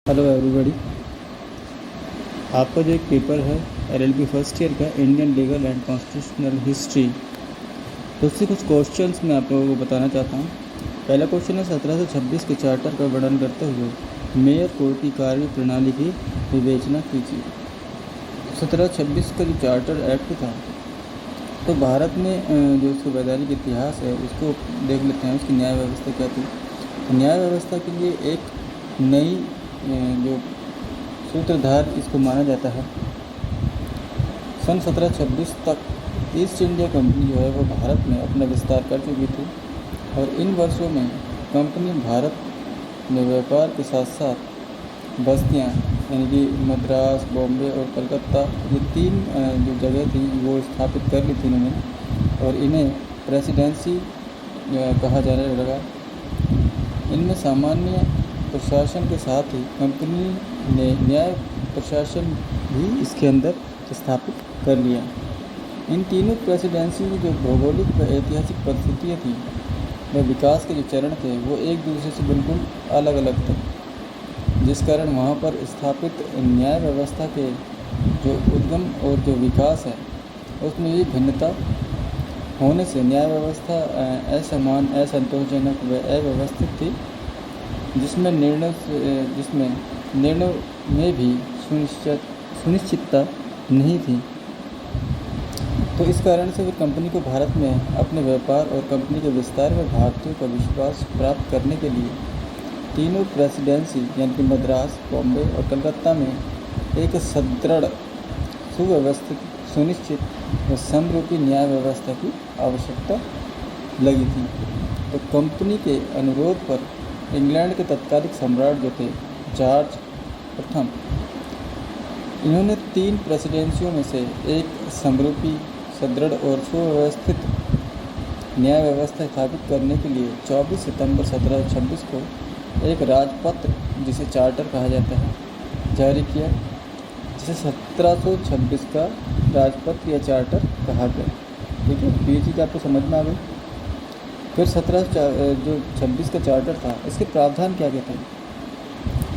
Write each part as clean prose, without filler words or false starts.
Hello everybody. आपका जो एक पेपर है एलएलबी फर्स्ट ईयर का Indian legal and constitutional history, तो उससे कुछ क्वेश्चंस मैं आप लोगों को बताना चाहता हूँ। पहला क्वेश्चन है 1726 के चार्टर का वर्णन करते हुए मेयर कोर्ट की कार्य प्रणाली की विवेचना कीजिए। 1726 का जो चार्टर एक्ट था, तो भारत में जो उसका वैधानिक इतिहास है उसको देख लेते हैं। उसकी न्याय व्यवस्था क्या थी। तो न्याय व्यवस्था के लिए एक नई जो सूत्रधार इसको माना जाता है। सन 1726 तक ईस्ट इंडिया कंपनी जो है वो भारत में अपना विस्तार कर चुकी थी, और इन वर्षों में कंपनी भारत में व्यापार के साथ साथ बस्तियाँ यानी कि मद्रास, बॉम्बे और कलकत्ता, ये तीन जो जगह थी वो स्थापित कर ली थी इन्होंने, और इन्हें प्रेसिडेंसी कहा जाने लगा। इनमें सामान्य प्रशासन के साथ ही कंपनी ने न्याय प्रशासन भी इसके अंदर स्थापित कर लिया। इन तीनों प्रेसिडेंसी की जो भौगोलिक व ऐतिहासिक परिस्थितियाँ थी व विकास के जो चरण थे वो एक दूसरे से बिल्कुल अलग अलग थे, जिस कारण वहाँ पर स्थापित न्याय व्यवस्था के जो उद्गम और जो विकास है उसमें ये भिन्नता होने से न्याय व्यवस्था असमान, असंतोषजनक व अव्यवस्थित थी, जिसमें निर्णय में भी सुनिश्चितता नहीं थी। तो इस कारण से फिर कंपनी को भारत में अपने व्यापार और कंपनी के विस्तार में भारतीयों का विश्वास प्राप्त करने के लिए तीनों प्रेसिडेंसी यानी कि मद्रास, बॉम्बे और कलकत्ता में एक सुदृढ़, सुव्यवस्थित, सुनिश्चित व समरूपी न्याय व्यवस्था की आवश्यकता लगी थी। तो कंपनी के अनुरोध पर इंग्लैंड के तत्कालिक सम्राट जो थे जॉर्ज प्रथम, इन्होंने तीन प्रेसिडेंसियों में से एक समरूपी, सुदृढ़ और सुव्यवस्थित न्याय व्यवस्था स्थापित करने के लिए 24 सितंबर 1726 को एक राजपत्र, जिसे चार्टर कहा जाता है, जारी किया, जिसे 1726 का राजपत्र या चार्टर कहा गया। ठीक है, तो ये चीज़ आपको समझ में आ गई। फिर 1726 का चार्टर था, इसके प्रावधान क्या क्या थे।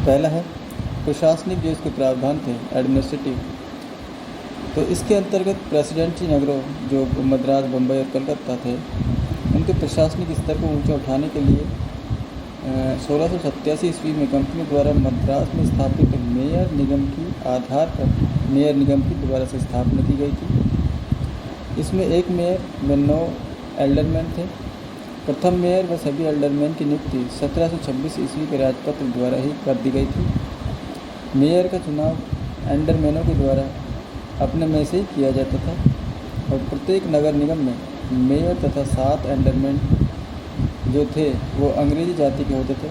पहला है प्रशासनिक, जो इसके प्रावधान थे एडमिनिस्ट्रेटिव। तो इसके अंतर्गत प्रेसिडेंसी नगरों जो मद्रास, बम्बई और कलकत्ता थे, उनके प्रशासनिक स्तर को ऊंचा उठाने के लिए 1687 ईस्वी में कंपनी द्वारा मद्रास में स्थापित मेयर निगम की आधार पर मेयर निगम की दोबारा से स्थापना की गई थी। इसमें एक मेयर व 9 एल्डरमैन थे। प्रथम मेयर व सभी एल्डरमैन की नियुक्ति 1726 ईस्वी के राजपत्र द्वारा ही कर दी गई थी। मेयर का चुनाव एल्डरमैनों के द्वारा अपने में से ही किया जाता था, और प्रत्येक नगर निगम में मेयर तथा 7 एल्डरमैन जो थे वो अंग्रेजी जाति के होते थे,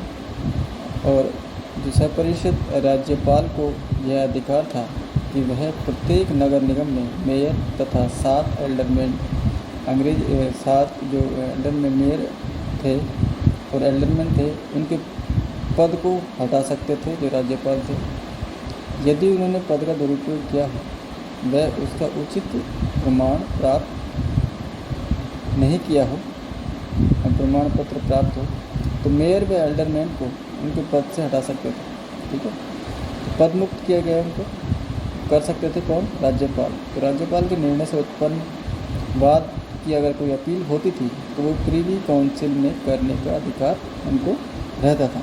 और जो सपरिषद राज्यपाल को यह अधिकार था कि वह प्रत्येक नगर निगम में मेयर तथा 7 एल्डरमैन अंग्रेजी 7 जो एल्डरमैन मेयर थे और एल्डरमैन थे, उनके पद को हटा सकते थे जो राज्यपाल थे, यदि उन्होंने पद का दुरुपयोग किया हो, वह उसका उचित प्रमाण प्राप्त नहीं किया हो, प्रमाण पत्र प्राप्त हो, तो मेयर व एल्डरमैन को उनके पद से हटा सकते थे। ठीक है, तो पद मुक्त किया गया, उनको कर सकते थे कौन? राज्यपाल। तो राज्यपाल के निर्णय से उत्पन्न वाद की अगर कोई अपील होती थी तो वो प्रीवी काउंसिल में करने का अधिकार उनको रहता था।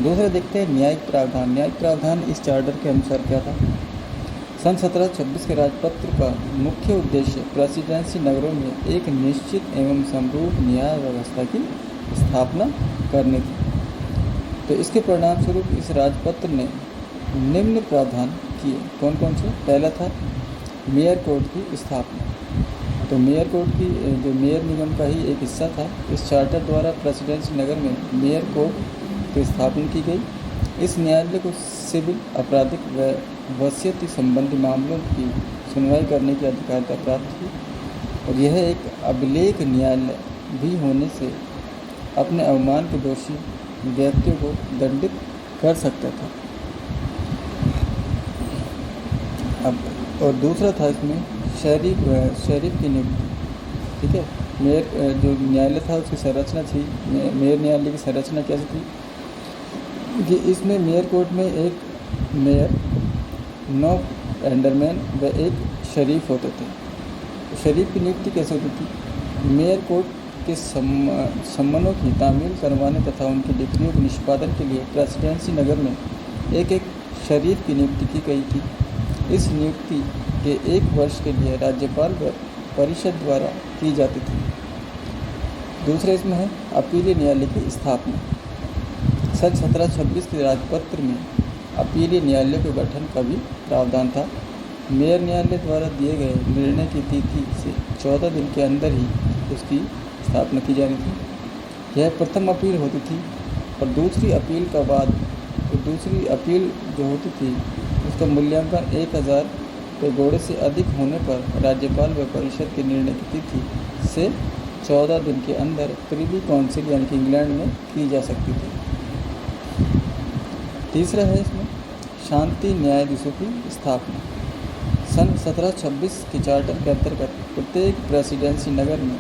दूसरा देखते हैं न्यायिक प्रावधान। न्यायिक प्रावधान इस चार्टर के अनुसार क्या था। सन 1726 के राजपत्र का मुख्य उद्देश्य प्रेसिडेंसी नगरों में एक निश्चित एवं समरूप न्याय व्यवस्था की स्थापना करनी थी। तो इसके परिणाम स्वरूप इस राजपत्र ने निम्न प्रावधान किए। कौन कौन से? पहला था मेयर कोर्ट की स्थापना। तो मेयर कोर्ट की जो मेयर निगम का ही एक हिस्सा था, इस चार्टर द्वारा प्रेसिडेंसी नगर में मेयर कोर्ट की स्थापना की गई। इस न्यायालय को सिविल, आपराधिक व वसीयती संबंधी मामलों की सुनवाई करने की अधिकारिता प्राप्त की, और यह एक अभिलेख न्यायालय भी होने से अपने अवमान के दोषी व्यक्तियों को दंडित कर सकता था। अब और दूसरा था इसमें शरीफ की नियुक्ति। ठीक है, मेयर जो न्यायालय था उसकी संरचना थी, मेयर न्यायालय की संरचना कैसी थी। कि इसमें मेयर कोर्ट में एक मेयर, 9 एल्डरमैन व एक शरीफ होते थे। तो शरीफ की नियुक्ति कैसे होती थी? मेयर कोर्ट के सम्मनों की तामील करवाने तथा उनकी डिग्रियों के निष्पादन के लिए प्रेसिडेंसी नगर में एक शरीफ की नियुक्ति की गई थी। इस नियुक्ति के 1 वर्ष के लिए राज्यपाल व परिषद द्वारा की जाती थी। दूसरे इसमें है अपीलीय न्यायालय की स्थापना। सन 1726 के राजपत्र में अपीलीय न्यायालय के गठन का भी प्रावधान था। मेयर न्यायालय द्वारा दिए गए निर्णय की तिथि से 14 दिन के अंदर ही उसकी स्थापना की जानी थी। यह प्रथम अपील होती थी और दूसरी अपील का बाद दूसरी अपील जो होती थी उसका मूल्यांकन 1000 पेगोड़े से अधिक होने पर राज्यपाल व परिषद के निर्णय की तिथि से 14 दिन के अंदर प्रिवी काउंसिल यानी कि इंग्लैंड में की जा सकती थी। तीसरा है इसमें शांति न्यायाधीशों की स्थापना। सन 1726 के चार्टर के अंतर्गत प्रत्येक प्रेसिडेंसी नगर में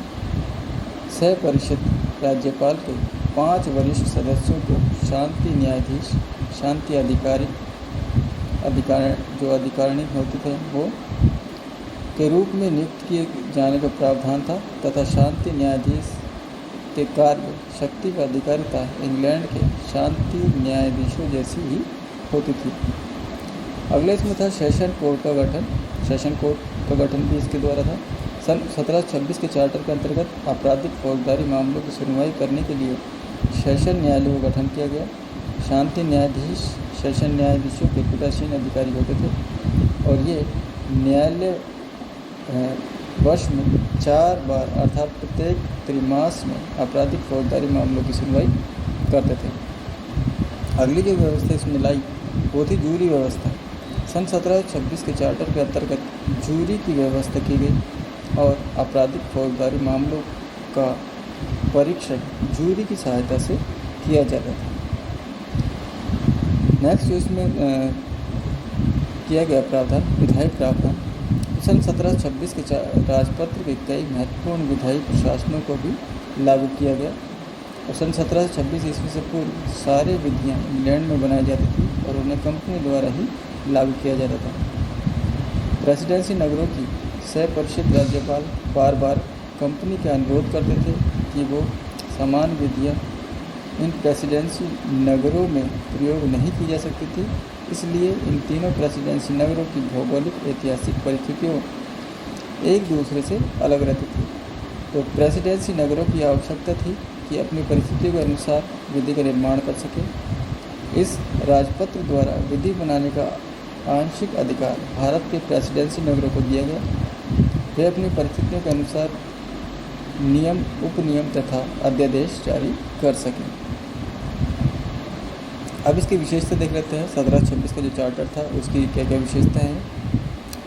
सह परिषद राज्यपाल के 5 वरिष्ठ सदस्यों को शांति न्यायाधीश, शांति अधिकारिणी होते थे वो के रूप में नियुक्त किए जाने का प्रावधान था तथा शांति न्यायाधीश के कार्य, शक्ति व अधिकारिता इंग्लैंड के शांति न्यायाधीशों जैसी ही होती थी। अगले इसमें था सेशन कोर्ट का गठन। सेशन कोर्ट का गठन भी इसके द्वारा था। सन 1726 के चार्टर के अंतर्गत आपराधिक फौजदारी मामलों की सुनवाई करने के लिए सेशन न्यायालय का गठन किया गया। शांति न्यायाधीश सेशन न्यायाधीशों के पीठासीन अधिकारी होते थे और ये न्यायालय वर्ष में 4 बार अर्थात प्रत्येक त्रिमास में आपराधिक फौजदारी मामलों की सुनवाई करते थे। अगली जो व्यवस्था इसमें लाई वो थी जूरी व्यवस्था। सन 1726 के चार्टर के अंतर्गत जूरी की व्यवस्था की गई और आपराधिक फौजदारी मामलों का परीक्षण जूरी की सहायता से किया जाता था। नेक्स्ट जो इसमें किया गया प्रावधान विधायी प्रावधान। सन 1726 के राजपत्र के कई महत्वपूर्ण विधायी प्रशासनों को भी लागू किया गया और सन 1726 ईस्वी से पूर्व सारे विधियाँ इंग्लैंड में बनाई जाती थी और उन्हें कंपनी द्वारा ही लागू किया जाता था। प्रेसिडेंसी नगरों की सह परिषद राज्यपाल बार बार कंपनी का अनुरोध करते थे कि वो समान विधियाँ इन प्रेसिडेंसी नगरों में प्रयोग नहीं की जा सकती थी, इसलिए इन तीनों प्रेसिडेंसी नगरों की भौगोलिक ऐतिहासिक परिस्थितियों एक दूसरे से अलग रहती थी। तो प्रेसिडेंसी नगरों की आवश्यकता थी कि अपनी परिस्थितियों के अनुसार विधि का निर्माण कर सके। इस राजपत्र द्वारा विधि बनाने का आंशिक अधिकार भारत के प्रेसिडेंसी नगरों को दिया गया। वे अपनी परिस्थितियों के अनुसार नियम, उपनियम तथा अध्यादेश जारी कर सकें। अब इसकी विशेषता देख लेते हैं। 1726 का जो चार्टर था उसकी क्या क्या विशेषताएं हैं।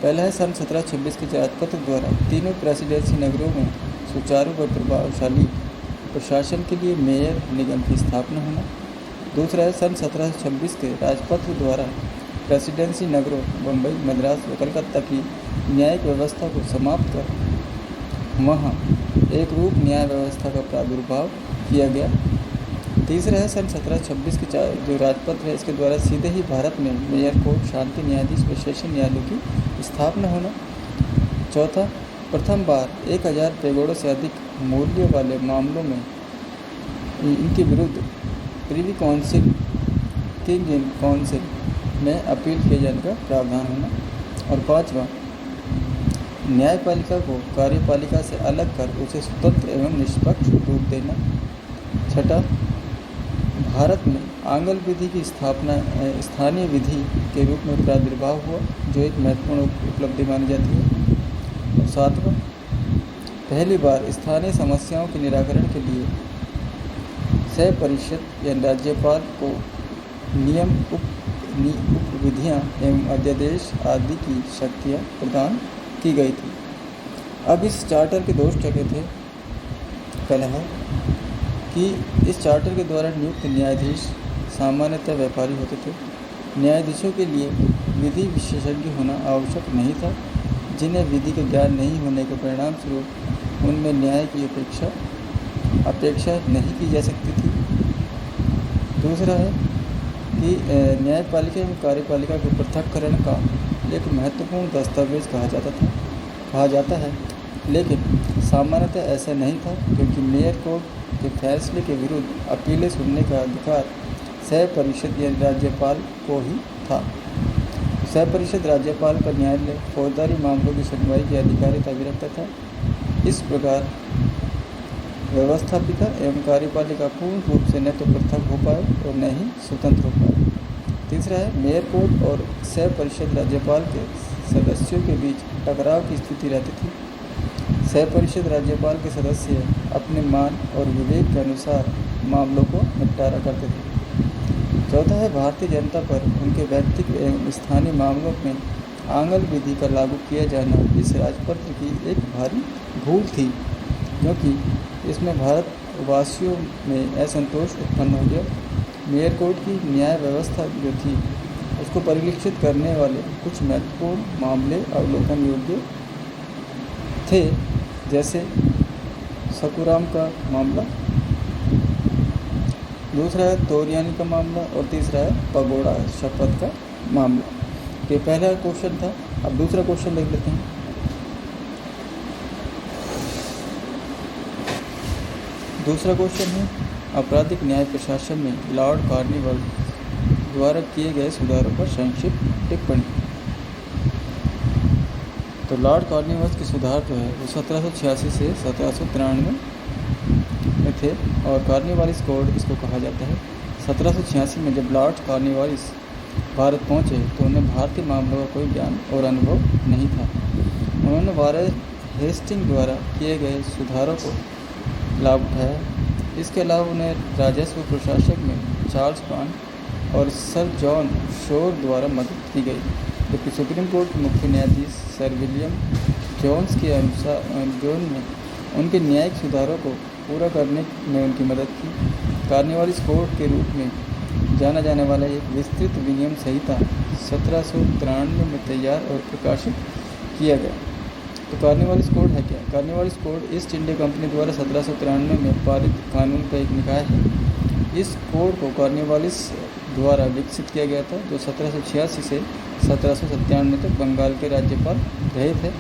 पहला है सन 1726 के राजपत्र द्वारा तीनों प्रेसिडेंसी नगरों में सुचारू व प्रभावशाली प्रशासन के लिए मेयर निगम की स्थापना होना। दूसरा है सन 1726 के राजपत्र द्वारा प्रेसिडेंसी नगरों बम्बई, मद्रास व कलकत्ता की न्यायिक व्यवस्था को समाप्त कर वहाँ एक रूप न्याय व्यवस्था का प्रादुर्भाव किया गया। तीसरा है सन 1726 के जो राजपत्र है इसके द्वारा सीधे ही भारत में मेयर कोर्ट, शांति न्यायाधीश व सेशन न्यायालय की स्थापना होना। चौथा, प्रथम बार 1000 पेगोड़ों से अधिक मूल्य वाले मामलों में इनके विरुद्ध privy council, king in council में अपील किए जाने का प्रावधान होना। और पाँचवा, न्यायपालिका को कार्यपालिका से अलग कर उसे स्वतंत्र एवं निष्पक्ष रूप देना। छठा, भारत में आंगल विधि की स्थापना स्थानीय विधि के रूप में प्रादुर्भाव हुआ, जो एक महत्वपूर्ण उपलब्धि मानी जाती है। और सातवां, पहली बार स्थानीय समस्याओं के निराकरण के लिए सह परिषद या राज्यपाल को नियम, उप विधियाँ एवं अध्यादेश आदि की शक्तियाँ प्रदान की गई थी। अब इस चार्टर के 2 स्टेप थे। पहला है कि इस चार्टर के द्वारा नियुक्त न्यायाधीश सामान्यतः व्यापारी होते थे। न्यायाधीशों के लिए विधि विशेषज्ञ होना आवश्यक नहीं था, जिन्हें विधि का ज्ञान नहीं होने के परिणाम स्वरूप उनमें न्याय की अपेक्षा नहीं की जा सकती थी। दूसरा है कि न्यायपालिका एवं कार्यपालिका के पृथक्करण का एक महत्वपूर्ण दस्तावेज कहा जाता है, लेकिन सामान्यतः ऐसा नहीं था, क्योंकि मेयर कोड के फैसले के विरुद्ध अपीलें सुनने का अधिकार सह-परिषद यानी राज्यपाल को ही था। सह-परिषद राज्यपाल का न्यायालय फौजदारी मामलों की सुनवाई की अधिकारिता भी रखता था। इस प्रकार व्यवस्थापिका एवं कार्यपालिका पूर्ण रूप से न तो पृथक हो पाए और न ही स्वतंत्र हो पाए। तीसरा है, मेयर कोड और सह-परिषद राज्यपाल के सदस्यों के बीच टकराव की स्थिति रहती थी। सह-परिषद राज्यपाल के सदस्य अपने मान और विवेक के अनुसार मामलों को निपटारा करते थे। चौथा है, भारतीय जनता पर उनके व्यक्तिगत एवं स्थानीय मामलों में आंगल विधि का लागू किया जाना इस राजपत्र की एक भारी भूल थी, क्योंकि इसमें भारतवासियों में असंतोष उत्पन्न हो गया। मेयर कोड की न्याय व्यवस्था जो थी, उसको परिलक्षित करने वाले कुछ महत्वपूर्ण मामले अवलोकन योग्य थे, जैसे सकुराम का मामला, दूसरा है तोरियानी का मामला और तीसरा है पगोड़ा शपथ का मामला। ये पहला क्वेश्चन था। अब दूसरा क्वेश्चन देख लेते हैं। दूसरा क्वेश्चन है, आपराधिक न्याय प्रशासन में लॉर्ड कॉर्नवालिस द्वारा किए गए सुधारों पर संक्षिप्त टिप्पणी। तो लॉर्ड कॉर्नवालिस के सुधार जो है वो 1786 से 1793 में थे और कॉर्नवालिस कोड इसको कहा जाता है। 1786 में जब लॉर्ड कॉर्नवालिस भारत पहुंचे तो उन्हें भारतीय मामलों का कोई ज्ञान और अनुभव नहीं था। उन्होंने वारेन हेस्टिंग द्वारा किए गए सुधारों को लाभ उठाया। इसके अलावा उन्हें राजस्व प्रशासक में चार्ल्स बॉन्ड और सर जॉन शोर द्वारा मदद की गई, जबकि सुप्रीम कोर्ट के मुख्य न्यायाधीश सर विलियम जोन्स के अनुसार जोन ने उनके न्यायिक सुधारों को पूरा करने में उनकी मदद की। कॉर्नवालिस कोड के रूप में जाना जाने वाला एक विस्तृत विनियम संहिता 1793 में तैयार और प्रकाशित किया गया। तो कॉर्नवालिस कोड है क्या? Cornwallis code east India company द्वारा 1793 में पारित कानून का एक निकाय है। इस कोड को कॉर्नवालिस द्वारा विकसित किया गया था, जो 1786 से 1797 तक बंगाल के राज्यपाल रहे थे।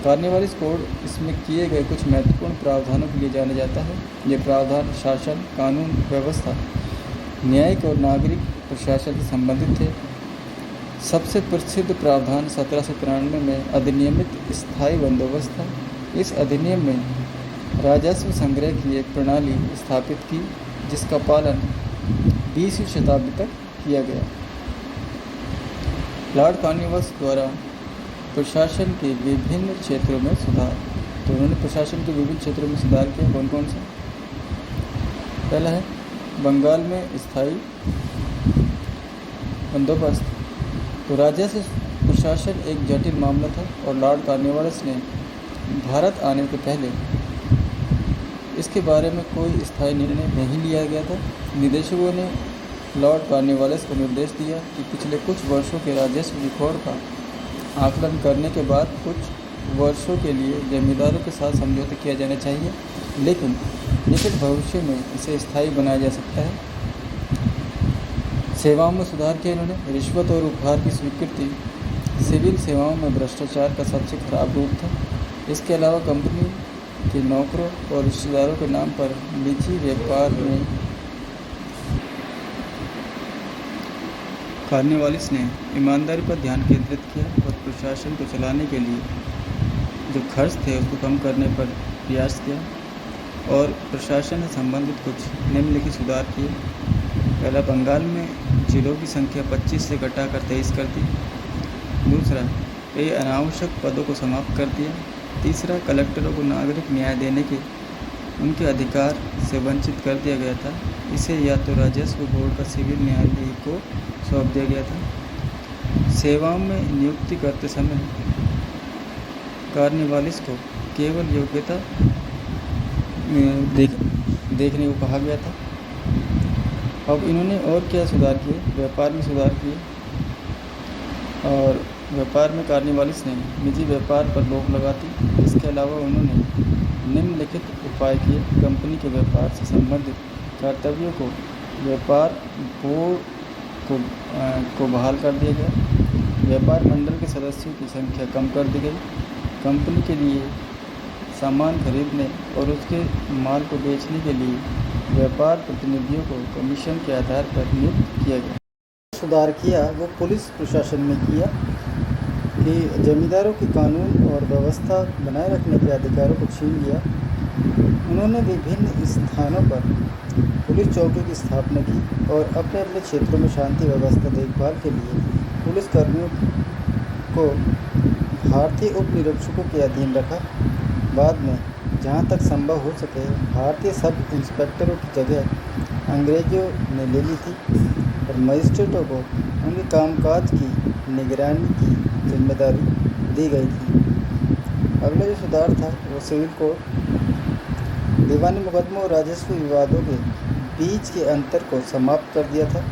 कॉर्नवालिस कोड इसमें किए गए कुछ महत्वपूर्ण प्रावधानों के लिए जाना जाता है। ये प्रावधान शासन, कानून व्यवस्था, न्यायिक और नागरिक प्रशासन से संबंधित थे। सबसे प्रसिद्ध प्रावधान 1793 में अधिनियमित स्थायी बंदोबस्त था। इस अधिनियम में राजस्व संग्रह की एक प्रणाली स्थापित की, जिसका पालन 20वीं शताब्दी तक किया गया। लॉर्ड कॉर्नवालिस द्वारा प्रशासन के विभिन्न क्षेत्रों में सुधार। तो उन्होंने प्रशासन के विभिन्न क्षेत्रों में सुधार किया। कौन कौन सा? पहला है बंगाल में स्थायी बंदोबस्त। तो राजस्व प्रशासन एक जटिल मामला था और लॉर्ड कॉर्नवालिस ने भारत आने के पहले इसके बारे में कोई स्थायी निर्णय नहीं लिया गया था। निदेशकों ने लॉर्ड कॉर्नवालिस को निर्देश दिया कि पिछले कुछ वर्षों के राजस्व रिकॉर्ड का आकलन करने के बाद कुछ वर्षों के लिए जमींदारों के साथ समझौता किया जाना चाहिए, लेकिन निकट भविष्य में इसे स्थायी बनाया जा सकता है। सेवाओं में सुधार किया इन्होंने। रिश्वत और उपहार की स्वीकृति सिविल सेवाओं में भ्रष्टाचार का सबसे खराब रूप था। इसके अलावा कंपनी के नौकरों और रिश्तेदारों के नाम पर निजी व्यापार में कॉर्नवालिस ने ईमानदारी पर ध्यान केंद्रित किया और प्रशासन को चलाने के लिए जो खर्च थे उसको कम करने पर प्रयास किया और प्रशासन से संबंधित कुछ निम्नलिखित सुधार किए। पहला, बंगाल में जिलों की संख्या 25 से घटाकर 23 कर दी। दूसरा, कई अनावश्यक पदों को समाप्त कर दिया। तीसरा, कलेक्टरों को नागरिक न्याय देने के उनके अधिकार से वंचित कर दिया गया था। इसे या तो राजस्व बोर्ड का सिविल न्यायालय को सौंप दिया गया था। सेवाओं में नियुक्ति करते समय कॉर्नवालिस को केवल योग्यता देखने को कहा गया था। अब इन्होंने और क्या सुधार किए? व्यापार में सुधार किए और व्यापार में कॉर्नवालिस ने निजी व्यापार पर रोक लगा दी। इसके अलावा उन्होंने निम्नलिखित उपाय किए। कंपनी के व्यापार से संबंधित कर्तव्यों को व्यापार बोर्ड को बहाल कर दिया गया। व्यापार मंडल के सदस्यों की संख्या कम कर दी गई। कंपनी के लिए सामान खरीदने और उसके माल को बेचने के लिए व्यापार प्रतिनिधियों को कमीशन के आधार पर नियुक्त किया गया। सुधार किया वो पुलिस प्रशासन में किया कि जमींदारों की कानून और व्यवस्था बनाए रखने के अधिकारों को छीन लिया। उन्होंने विभिन्न स्थानों पर पुलिस चौकी की स्थापना की और अपने अपने क्षेत्रों में शांति व्यवस्था देखभाल के लिए पुलिस कर्मियों को भारतीय उप निरीक्षकों के अधीन रखा। बाद में जहाँ तक संभव हो सके भारतीय सब इंस्पेक्टरों की जगह अंग्रेजों ने ले ली थी और मजिस्ट्रेटों को उनके कामकाज की निगरानी की जिम्मेदारी दी गई थी। अगला जो सुधार था वो सिविल कोड, दीवानी मुकदमों और राजस्व विवादों के बीच के अंतर को समाप्त कर दिया था।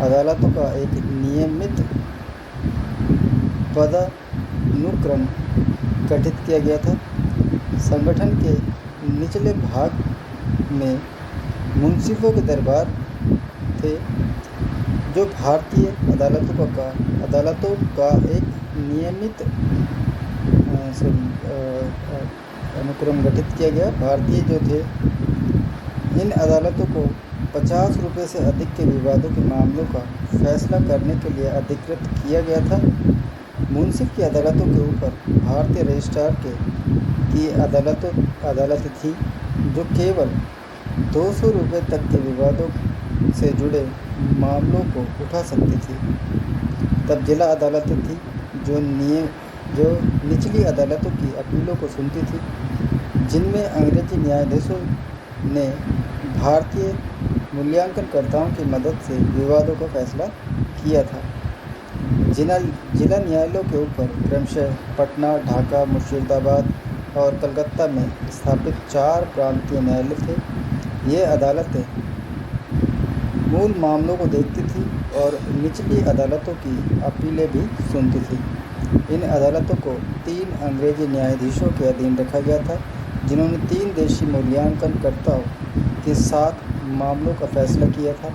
अदालतों का एक नियमित पदानुक्रम गठित किया गया था। संगठन के निचले भाग में मुंसिफों के दरबार थे जो भारतीय अदालतों का एक नियमित अनुक्रम गठित किया गया। भारतीय जो थे इन अदालतों को 50 रुपये से अधिक के विवादों के मामलों का फैसला करने के लिए अधिकृत किया गया था। मुंसिफ की अदालतों के ऊपर भारतीय रजिस्ट्रार की अदालतें थी जो केवल 200 रुपये तक के विवादों से जुड़े मामलों को उठा सकती थी। तब जिला अदालतें थी जो निचली अदालतों की अपीलों को सुनती थी, जिनमें अंग्रेजी न्यायाधीशों ने भारतीय मूल्यांकनकर्ताओं की मदद से विवादों का फैसला किया था। जिला न्यायालयों के ऊपर क्रमशः पटना, ढाका, मुर्शिदाबाद और कलकत्ता में स्थापित 4 प्रांतीय न्यायालय थे। ये अदालतें मूल मामलों को देखती थी और निचली अदालतों की अपीलें भी सुनती थी। इन अदालतों को 3 अंग्रेजी न्यायाधीशों के अधीन रखा गया था, जिन्होंने 3 देशी मूल्यांकनकर्ताओं के साथ मामलों का फैसला किया था।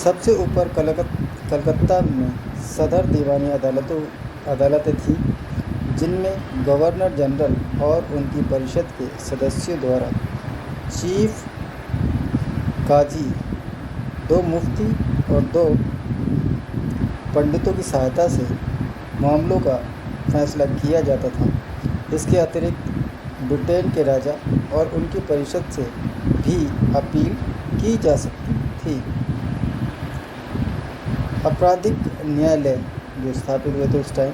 सबसे ऊपर कलकत्ता में सदर दीवानी अदालतें थीं, जिनमें गवर्नर जनरल और उनकी परिषद के सदस्यों द्वारा चीफ काजी, 2 मुफ्ती और 2 पंडितों की सहायता से मामलों का फैसला किया जाता था। इसके अतिरिक्त ब्रिटेन के राजा और उनकी परिषद से भी अपील की जा सकती थी। आपराधिक न्यायालय जो स्थापित हुए थे उस टाइम,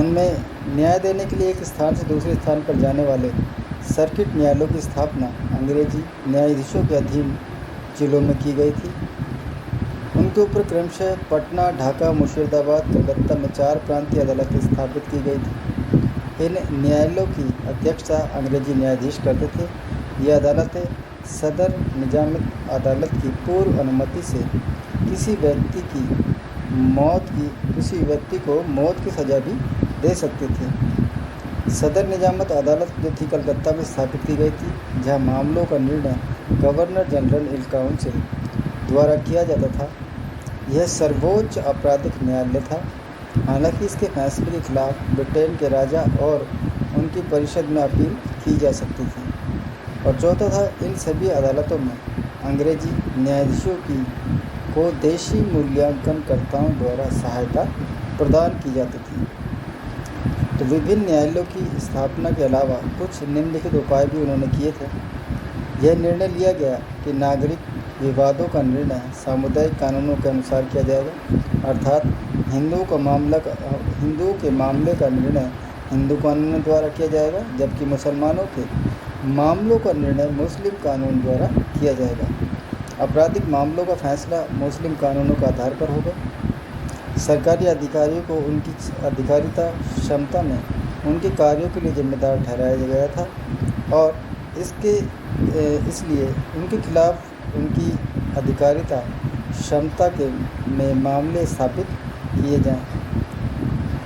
उनमें न्याय देने के लिए एक स्थान से दूसरे स्थान पर जाने वाले सर्किट न्यायालयों की स्थापना अंग्रेजी न्यायाधीशों के अधीन जिलों में की गई थी। उनके ऊपर क्रमशः पटना, ढाका, मुर्शिदाबाद, कलकत्ता में 4 प्रांतीय अदालतें स्थापित की गई थी। इन न्यायालयों की अध्यक्षता अंग्रेजी न्यायाधीश करते थे। ये अदालतें सदर निजामत अदालत की पूर्व अनुमति से किसी व्यक्ति को मौत की सज़ा भी दे सकती थी। सदर निजामत अदालत जो थी कलकत्ता में स्थापित की गई थी, जहाँ मामलों का निर्णय गवर्नर जनरल इन काउंसिल द्वारा किया जाता था। यह सर्वोच्च आपराधिक न्यायालय था। हालांकि इसके फैसले के खिलाफ ब्रिटेन के राजा और उनकी परिषद में अपील की जा सकती थी। और चौथा था, इन सभी अदालतों में अंग्रेजी न्यायाधीशों को देशी मूल्यांकनकर्ताओं द्वारा सहायता प्रदान की जाती थी। तो विभिन्न न्यायालयों की स्थापना के अलावा कुछ निम्नलिखित उपाय भी उन्होंने किए थे। यह निर्णय लिया गया कि नागरिक विवादों का निर्णय सामुदायिक कानूनों के अनुसार किया जाएगा, अर्थात हिंदुओं के मामले का निर्णय हिंदू कानूनों द्वारा किया जाएगा, जबकि मुसलमानों के मामलों का निर्णय मुस्लिम कानून द्वारा किया जाएगा। आपराधिक मामलों का फैसला मुस्लिम कानूनों के आधार पर होगा। सरकारी अधिकारियों को उनकी अधिकारिता क्षमता में उनके कार्यों के लिए जिम्मेदार ठहराया गया था और इसलिए उनके खिलाफ उनकी अधिकारिता क्षमता में मामले स्थापित किए जाएं।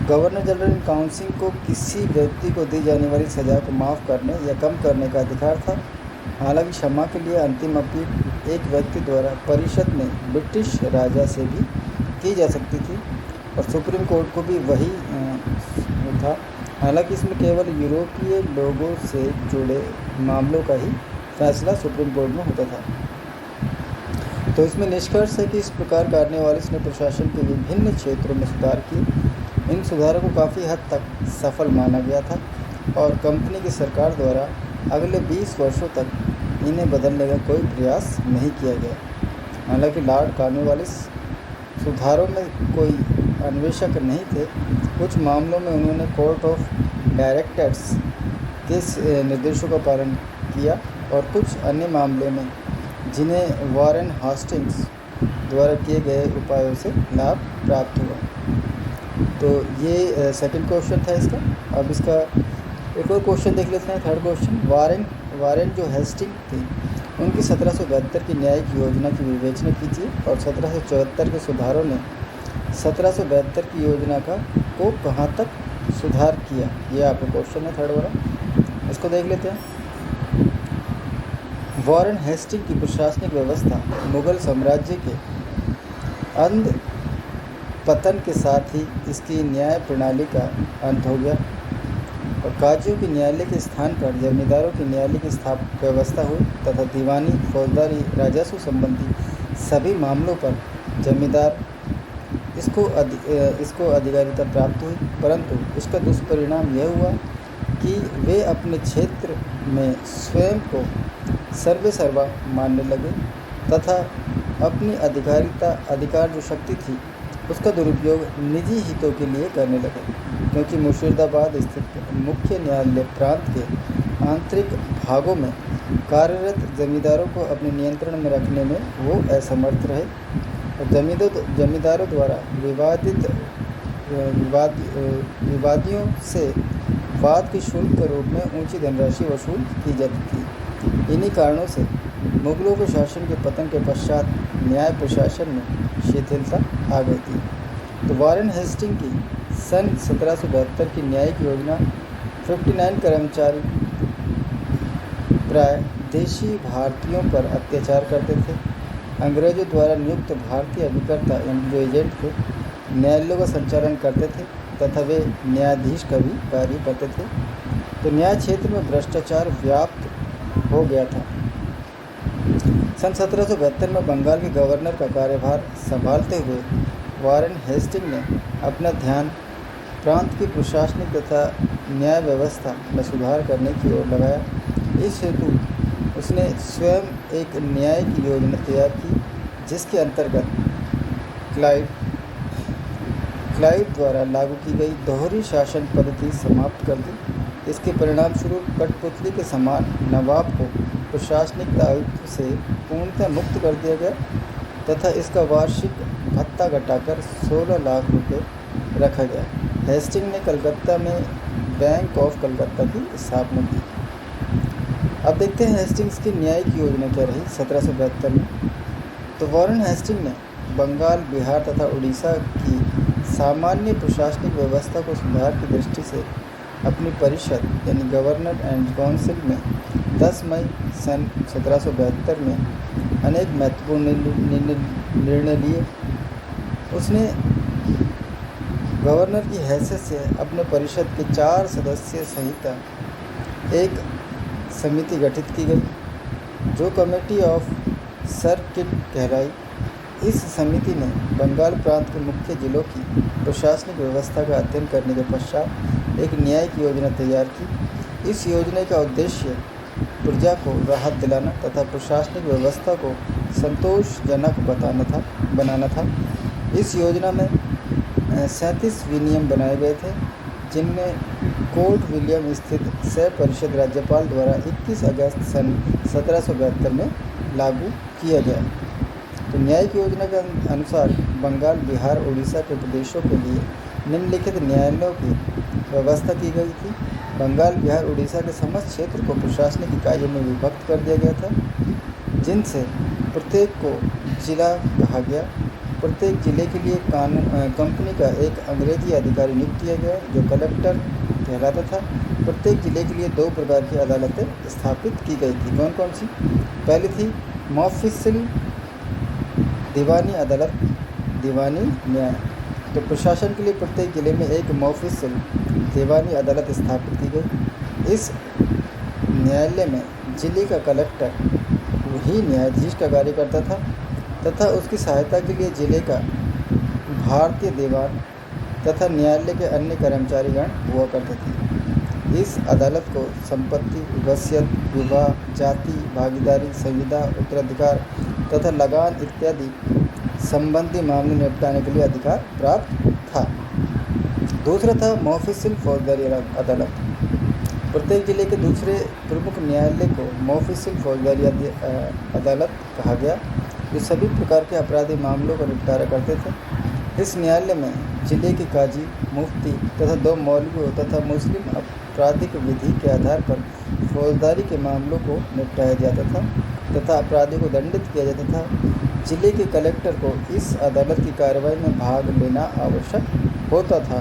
गवर्नर जनरल काउंसिल को किसी व्यक्ति को दी जाने वाली सज़ा को माफ़ करने या कम करने का अधिकार था। हालांकि क्षमा के लिए अंतिम अपील एक व्यक्ति द्वारा परिषद में ब्रिटिश राजा से भी की जा सकती थी और सुप्रीम कोर्ट को भी वही था। हालांकि इसमें केवल यूरोपीय लोगों से जुड़े मामलों का ही फैसला सुप्रीम कोर्ट में होता था। तो इसमें निष्कर्ष है कि इस प्रकार कॉर्नवालिस ने प्रशासन के विभिन्न क्षेत्रों में सुधार किए। इन सुधारों को काफ़ी हद तक सफल माना गया था और कंपनी की सरकार द्वारा अगले 20 वर्षों तक इन्हें बदलने का कोई प्रयास नहीं किया गया। हालांकि लॉर्ड कॉर्नवालिस सुधारों में कोई अन्वेषक नहीं थे। कुछ मामलों में उन्होंने कोर्ट ऑफ डायरेक्टर्स के निर्देशों का पालन किया और कुछ अन्य मामले में जिन्हें वॉरेन हेस्टिंग्स द्वारा किए गए उपायों से लाभ प्राप्त हुआ। तो ये सेकंड क्वेश्चन था इसका। अब इसका एक और क्वेश्चन देख लेते हैं, थर्ड क्वेश्चन। वॉरेन जो हेस्टिंग थे उनकी 1772 की न्यायिक योजना की विवेचना कीजिए और 1774 के सुधारों ने 1772 की योजना को कहाँ तक सुधार किया, ये आपका क्वेश्चन है थर्ड वाला। इसको देख लेते हैं। वॉरेन हेस्टिंग की प्रशासनिक व्यवस्था मुगल साम्राज्य के अंध पतन के साथ ही इसकी न्याय प्रणाली का अंत हो गया और काजियों के न्यायालय के स्थान पर जमींदारों के न्यायालय की व्यवस्था हुई तथा दीवानी, फौजदारी, राजस्व संबंधी सभी मामलों पर जमींदार इसको अधिकारिता प्राप्त हुई। परंतु इसका दुष्परिणाम यह हुआ कि वे अपने क्षेत्र में स्वयं को सर्वेसर्वा मानने लगे तथा अपनी अधिकार जो शक्ति थी उसका दुरुपयोग निजी हितों के लिए करने लगे, क्योंकि मुर्शिदाबाद स्थित मुख्य न्यायालय प्रांत के आंतरिक भागों में कार्यरत जमींदारों को अपने नियंत्रण में रखने में वो असमर्थ रहे और जमींदारों द्वारा विवादियों से वाद के शुल्क के रूप में ऊंची धनराशि वसूल की जाती थी। इन्हीं कारणों से मुगलों के शासन के पतन के पश्चात न्याय प्रशासन में शिथिलता आ गई थी। तो वॉरेन हेस्टिंग की सन 1772 की न्यायिक योजना 59 कर्मचारी प्राय देशी भारतीयों पर अत्याचार करते थे। अंग्रेजों द्वारा नियुक्त भारतीय अभिकर्ता जो एजेंट थे न्यायालयों का संचालन करते थे तथा वे न्यायाधीश का भी कार्य करते थे। तो न्याय क्षेत्र में भ्रष्टाचार व्याप्त हो गया था। सन 1772 में बंगाल के गवर्नर का कार्यभार संभालते हुए वॉरेन हेस्टिंग ने अपना ध्यान प्रांत की प्रशासनिक तथा न्याय व्यवस्था में सुधार करने की ओर लगाया। इस हेतु उसने स्वयं एक न्यायिक योजना तैयार की जिसके अंतर्गत क्लाइव द्वारा लागू की गई दोहरी शासन पद्धति समाप्त कर दी। इसके परिणाम स्वरूप कठपुतली के समान नवाब को प्रशासनिक दायित्व से पूर्णतः मुक्त कर दिया गया तथा इसका वार्षिक भत्ता घटाकर 16 लाख रुपए रखा गया। हेस्टिंग ने कलकत्ता में बैंक ऑफ कलकत्ता की स्थापना की। अब देखते हैं हेस्टिंग्स की न्यायिक योजना क्या रही 1772 में। तो वॉरेन हेस्टिंग ने बंगाल, बिहार तथा उड़ीसा की सामान्य प्रशासनिक व्यवस्था को सुधार की दृष्टि से अपनी परिषद यानी गवर्नर एंड काउंसिल में 10 मई सन 1772 में अनेक महत्वपूर्ण निर्णय लिए। उसने गवर्नर की हैसियत से अपने परिषद के 4 सदस्य सहित एक समिति गठित की गई जो कमेटी ऑफ सर्किट कहलाई। इस समिति ने बंगाल प्रांत के मुख्य जिलों की प्रशासनिक व्यवस्था का अध्ययन करने के पश्चात एक न्यायिक योजना तैयार की। इस योजना का उद्देश्य प्रजा को राहत दिलाना तथा प्रशासनिक व्यवस्था को संतोषजनक बनाना था। इस योजना में 37 विनियम बनाए गए थे जिनमें कोर्ट विलियम स्थित सह परिषद राज्यपाल द्वारा 21 अगस्त सन 1772 में लागू किया गया। तो न्यायिक योजना के अनुसार बंगाल, बिहार, उड़ीसा के प्रदेशों के लिए निम्नलिखित न्यायालयों की व्यवस्था की गई थी। बंगाल, बिहार, उड़ीसा के समस्त क्षेत्र को प्रशासनिक इकाइयों में विभक्त कर दिया गया था जिनसे प्रत्येक को जिला कहा गया। प्रत्येक जिले के लिए कंपनी का एक अंग्रेजी अधिकारी नियुक्त किया गया जो कलेक्टर कहलाता था। प्रत्येक जिले के लिए 2 प्रकार की अदालतें स्थापित की गई थी। कौन कौन सी? पहली थी मोफिसिल दीवानी अदालत, दीवानी न्याय। तो प्रशासन के लिए प्रत्येक जिले में एक मोफिसिल दीवानी अदालत स्थापित की गई। इस न्यायालय में जिले का कलेक्टर वही न्यायाधीश का कार्य करता था तथा उसकी सहायता के लिए जिले का भारतीय दीवान तथा न्यायालय के अन्य कर्मचारीगण हुआ करते थे। इस अदालत को संपत्ति, वसीयत, विवाह, जाति, भागीदारी, संविदा, उत्तराधिकार तथा लगान इत्यादि संबंधी मामले निपटाने के लिए अधिकार प्राप्त था। दूसरा था मोफिसिल फौजदारी अदालत। प्रत्येक जिले के दूसरे प्रमुख न्यायालय को मोफिसिल फौजदारी अदालत कहा गया, जो सभी प्रकार के अपराधी मामलों का निपटारा करते थे। इस न्यायालय में जिले के काजी, मुफ्ती तथा 2 मौलवियों तथा मुस्लिम आपराधिक विधि के आधार पर फौजदारी के मामलों को निपटाया जाता था तथा अपराधियों को दंडित किया जाता था। जिले के कलेक्टर को इस अदालत की कार्रवाई में भाग लेना आवश्यक होता था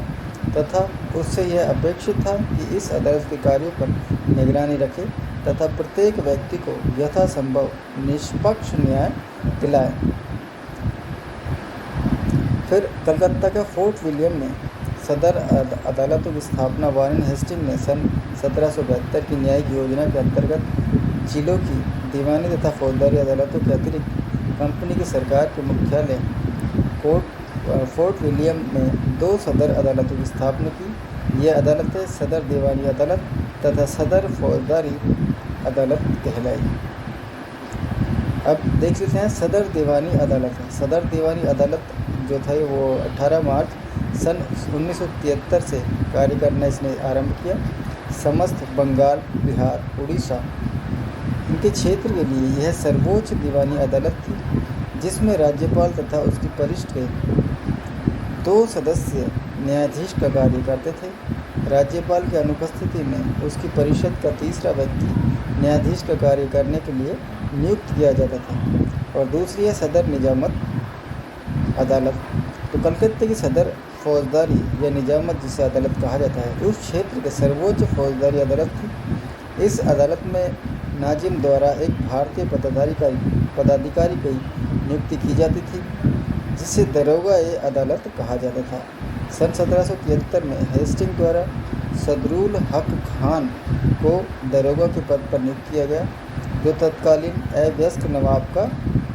तथा उससे यह अपेक्षित था कि इस अदालत के कार्यों पर निगरानी रखे तथा प्रत्येक व्यक्ति को यथासंभव निष्पक्ष न्याय दिलाए। फिर कलकत्ता के फोर्ट विलियम में सदर अदालतों की स्थापना वारेन हेस्टिंग ने सन 1772 की न्यायिक योजना के अंतर्गत जिलों की दीवानी तथा फौजदारी अदालतों के अतिरिक्त कंपनी की सरकार के मुख्यालय फोर्ट विलियम में 2 सदर अदालतों की स्थापना की। ये अदालतें सदर दीवानी अदालत तथा सदर फौजदारी अदालत कहलाई। अब देख लेते हैं सदर दीवानी अदालत। सदर दीवानी अदालत जो था वो 18 मार्च सन 1973 से कार्य करना इसने आरंभ किया। समस्त बंगाल, बिहार, उड़ीसा इनके क्षेत्र के लिए यह सर्वोच्च दीवानी अदालत थी, जिसमें राज्यपाल तथा उसकी परिषद के 2 सदस्य न्यायाधीश का कार्य करते थे। राज्यपाल की अनुपस्थिति में उसकी परिषद का तीसरा व्यक्ति न्यायाधीश का कार्य करने के लिए नियुक्त किया जाता था। और दूसरी है सदर निजामत अदालत। तो कलकत्ते की सदर फौजदारी या निजामत जिसे अदालत कहा जाता है, उस क्षेत्र के सर्वोच्च फौजदारी अदालत थी। इस अदालत में नाजिम द्वारा एक भारतीय पदाधिकारी की नियुक्ति की जाती थी, जिसे दरोगा-ए अदालत कहा जाता था। सन 1773 में हेस्टिंग द्वारा सदरुल हक खान को दरोगा के पद पर नियुक्त किया गया, जो तत्कालीन अव्यस्क नवाब का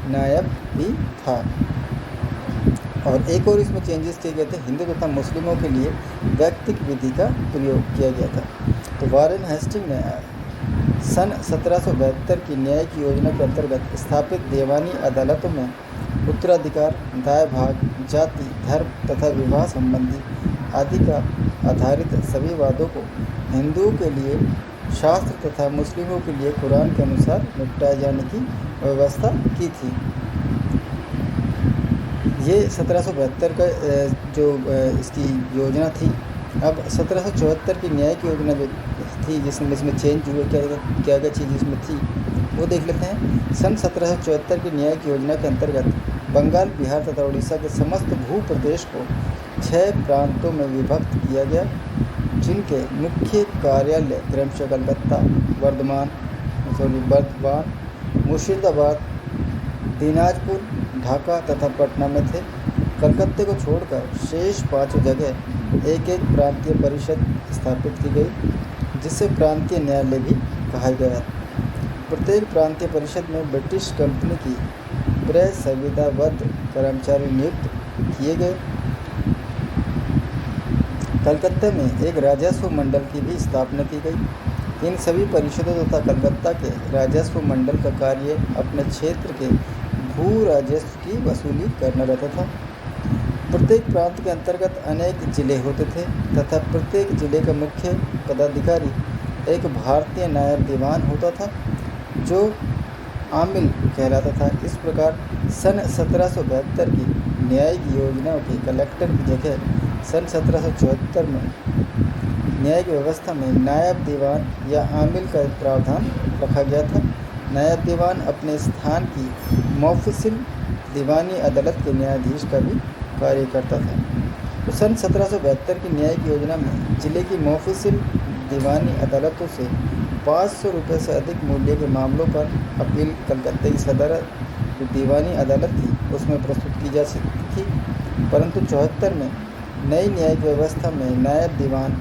नायब भी था। और एक और इसमें चेंजेस किए गए थे। हिंदू तथा मुस्लिमों के लिए व्यक्तिक विधि का प्रयोग किया गया था। तो वारेन हेस्टिंग ने सन 1772 की न्यायिक योजना के अंतर्गत स्थापित दीवानी अदालतों में उत्तराधिकार, दाय भाग, जाति, धर्म तथा विवाह संबंधी आदि का आधारित सभी वादों को हिंदुओं के लिए शास्त्र तथा मुस्लिमों के लिए कुरान के अनुसार निपटाए जाने की व्यवस्था की थी। ये 1772 का जो इसकी योजना थी। अब 1774 की न्यायिक योजना जो थी, जिसमें इसमें चेंज हुए, क्या क्या चीज़ इसमें थी वो देख लेते हैं। सन 1774 की न्यायिक योजना के अंतर्गत बंगाल, बिहार तथा उड़ीसा के समस्त भू प्रदेश को 6 प्रांतों में विभक्त किया गया, जिनके मुख्य कार्यालय क्रमशः कलकत्ता, बर्धमान, मुर्शिदाबाद, दिनाजपुर, ढाका तथा पटना में थे। कलकत्ते को छोड़कर शेष 5 जगह एक एक प्रांतीय परिषद स्थापित की गई, जिसे प्रांतीय न्यायालय भी कहा गया। प्रत्येक प्रांतीय परिषद में ब्रिटिश कंपनी की संविदाबद्ध कर्मचारी नियुक्त किए गए। कलकत्ता में एक राजस्व मंडल की भी स्थापना की गई। इन सभी परिषदों तथा कलकत्ता के राजस्व मंडल का कार्य अपने क्षेत्र के भू राजस्व की वसूली करना रहता था। प्रत्येक प्रांत के अंतर्गत अनेक जिले होते थे तथा प्रत्येक जिले का मुख्य पदाधिकारी एक भारतीय नायब दीवान होता था, जो आमिल कहलाता था। इस प्रकार सन 1772 की न्यायिक योजनाओं के कलेक्टर की जगह सन 1774 में न्यायिक व्यवस्था में नायब दीवान या आमिल का प्रावधान रखा गया था। नायब दीवान अपने स्थान की मोफिसिल दीवानी अदालत के न्यायाधीश का भी कार्य करता था। तो सन 1772 की न्यायिक योजना में जिले की मोफिसिल दीवानी अदालतों से 500 रुपये से अधिक मूल्य के मामलों पर अपील कलकत्ते की सदर जो दीवानी अदालत थी उसमें प्रस्तुत की जा सकती थी, परंतु 74 में नई न्यायिक व्यवस्था में नायब दीवान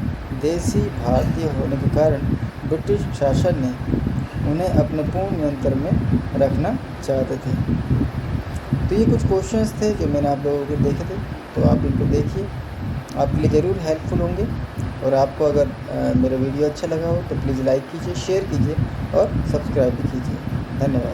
देसी भारतीय होने के कारण ब्रिटिश शासन ने उन्हें अपने पूर्ण नियंत्रण में रखना चाहते थे। तो ये कुछ क्वेश्चंस थे जो मैंने आप लोगों के देखे थे, तो आप इनको देखिए, आपके लिए ज़रूर हेल्पफुल होंगे। और आपको अगर मेरा वीडियो अच्छा लगा हो तो प्लीज़ लाइक कीजिए, शेयर कीजिए और सब्सक्राइब भी कीजिए। धन्यवाद।